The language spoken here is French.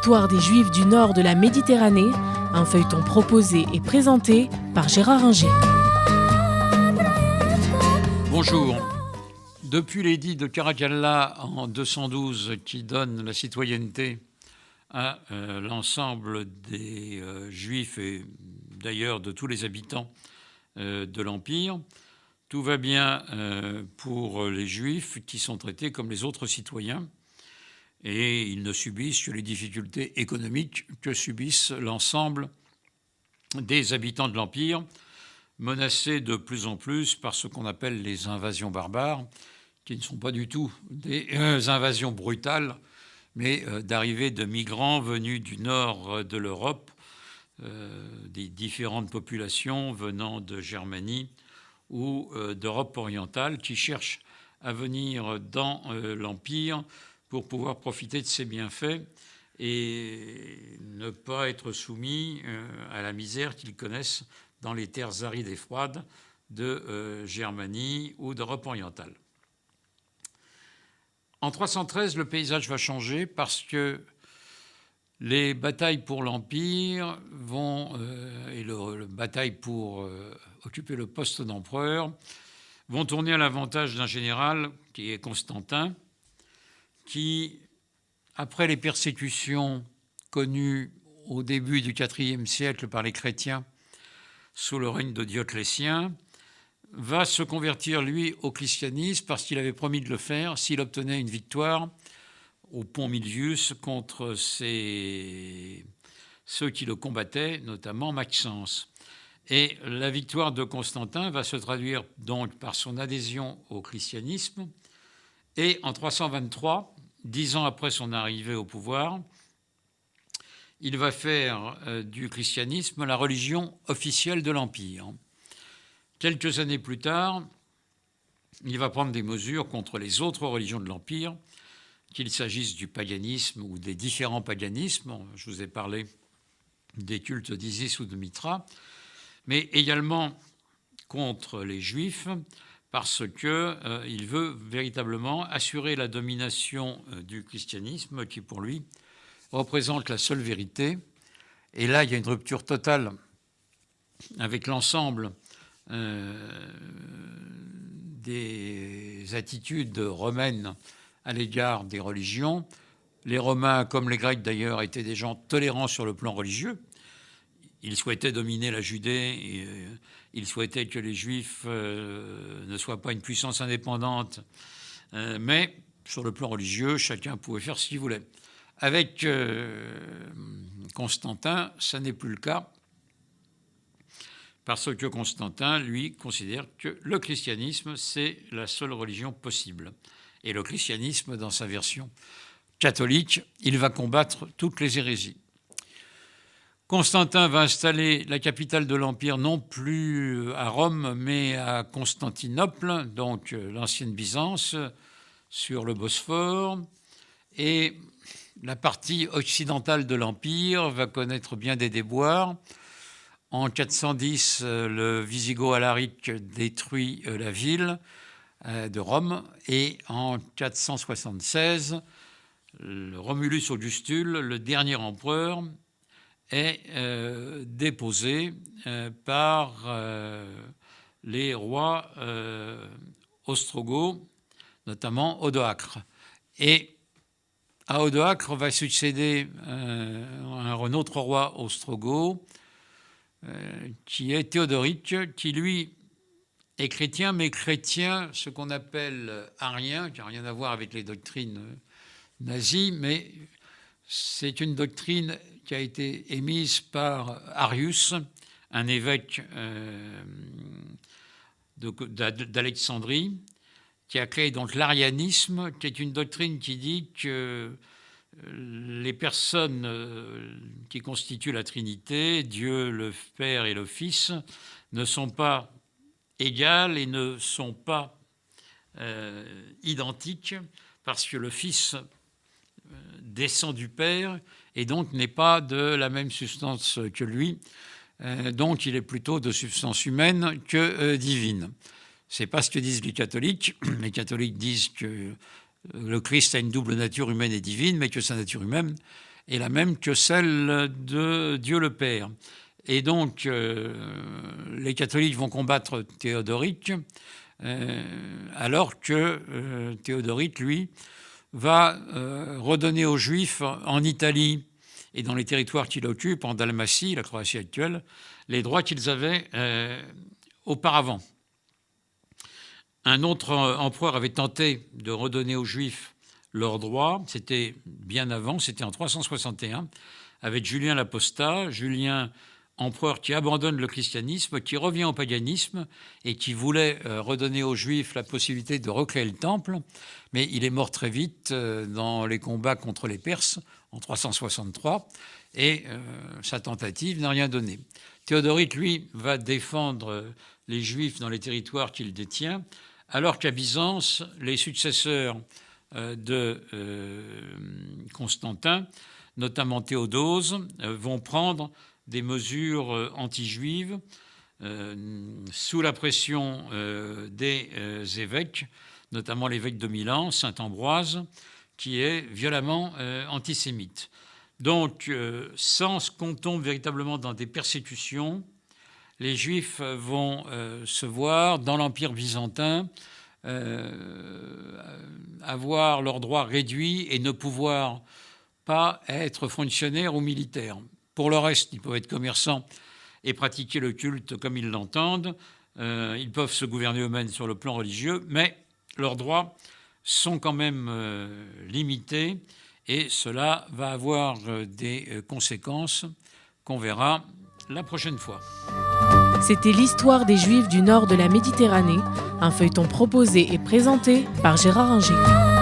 L'histoire des Juifs du nord de la Méditerranée, un feuilleton proposé et présenté par Gérard Inger. Bonjour. Depuis l'édit de Caracalla en 212 qui donne la citoyenneté à l'ensemble des Juifs et d'ailleurs de tous les habitants de l'Empire, tout va bien pour les Juifs qui sont traités comme les autres citoyens et ils ne subissent que les difficultés économiques que subissent l'ensemble des habitants de l'Empire, menacés de plus en plus par ce qu'on appelle les invasions barbares, qui ne sont pas du tout des invasions brutales, mais d'arrivée de migrants venus du nord de l'Europe, des différentes populations venant de Germanie ou d'Europe orientale, qui cherchent à venir dans l'Empire pour pouvoir profiter de ses bienfaits et ne pas être soumis à la misère qu'ils connaissent dans les terres arides et froides de Germanie ou d'Europe orientale. En 313, le paysage va changer parce que les batailles pour l'Empire et la bataille pour occuper le poste d'empereur vont tourner à l'avantage d'un général qui est Constantin, qui, après les persécutions connues au début du IVe siècle par les chrétiens sous le règne de Dioclétien, va se convertir, lui, au christianisme parce qu'il avait promis de le faire s'il obtenait une victoire au pont Milvius contre ceux qui le combattaient, notamment Maxence. Et la victoire de Constantin va se traduire donc par son adhésion au christianisme. Et en 323, 10 ans après son arrivée au pouvoir, il va faire du christianisme la religion officielle de l'Empire. Quelques années plus tard, il va prendre des mesures contre les autres religions de l'Empire, qu'il s'agisse du paganisme ou des différents paganismes. Je vous ai parlé des cultes d'Isis ou de Mithra, mais également contre les Juifs, parce qu'il veut véritablement assurer la domination du christianisme, qui pour lui représente la seule vérité. Et là, il y a une rupture totale avec l'ensemble des attitudes romaines à l'égard des religions. Les Romains, comme les Grecs d'ailleurs, étaient des gens tolérants sur le plan religieux. Ils souhaitaient dominer la Judée, et ils souhaitaient que les Juifs ne soient pas une puissance indépendante, mais sur le plan religieux, chacun pouvait faire ce qu'il voulait. Avec Constantin, ça n'est plus le cas, parce que Constantin, lui, considère que le christianisme, c'est la seule religion possible. Et le christianisme, dans sa version catholique, il va combattre toutes les hérésies. Constantin va installer la capitale de l'Empire non plus à Rome, mais à Constantinople, donc l'ancienne Byzance, sur le Bosphore. Et la partie occidentale de l'Empire va connaître bien des déboires. En 410, le Wisigoth Alaric détruit la ville de Rome et en 476, le Romulus Augustule, le dernier empereur, est déposé par les rois ostrogoths, notamment Odoacre. Et à Odoacre va succéder un autre roi ostrogoth, qui est Théodoric, qui lui est chrétien, mais chrétien, ce qu'on appelle arien, qui n'a rien à voir avec les doctrines nazies, mais c'est une doctrine qui a été émise par Arius, un évêque d'Alexandrie, qui a créé donc l'arianisme, qui est une doctrine qui dit que les personnes qui constituent la Trinité, Dieu, le Père et le Fils, ne sont pas égales et ne sont pas identiques, parce que le Fils descend du Père et donc n'est pas de la même substance que lui. Donc il est plutôt de substance humaine que divine. C'est pas ce que disent les catholiques. Les catholiques disent que le Christ a une double nature humaine et divine, mais que sa nature humaine est la même que celle de Dieu le Père. Et donc, les catholiques vont combattre Théodoric, alors que Théodoric, lui, va redonner aux Juifs en Italie et dans les territoires qu'il occupe, en Dalmatie, la Croatie actuelle, les droits qu'ils avaient auparavant. Un autre empereur avait tenté de redonner aux Juifs leurs droits, c'était bien avant, c'était en 361, avec Julien l'Apostat, Julien empereur qui abandonne le christianisme, qui revient au paganisme et qui voulait redonner aux Juifs la possibilité de recréer le temple, mais il est mort très vite dans les combats contre les Perses en 363 et sa tentative n'a rien donné. Théodoric, lui, va défendre les Juifs dans les territoires qu'il détient, alors qu'à Byzance, les successeurs de Constantin, notamment Théodose, vont prendre des mesures anti-juives sous la pression des évêques, notamment l'évêque de Milan, saint Ambroise, qui est violemment antisémite. Donc, sans qu'on tombe véritablement dans des persécutions, les Juifs vont se voir dans l'Empire byzantin avoir leurs droits réduits et ne pouvoir pas être fonctionnaires ou militaires. Pour le reste, ils peuvent être commerçants et pratiquer le culte comme ils l'entendent. Ils peuvent se gouverner eux-mêmes sur le plan religieux, mais leurs droits sont quand même limités et cela va avoir des conséquences qu'on verra la prochaine fois. C'était l'histoire des Juifs du nord de la Méditerranée, un feuilleton proposé et présenté par Gérard Inger.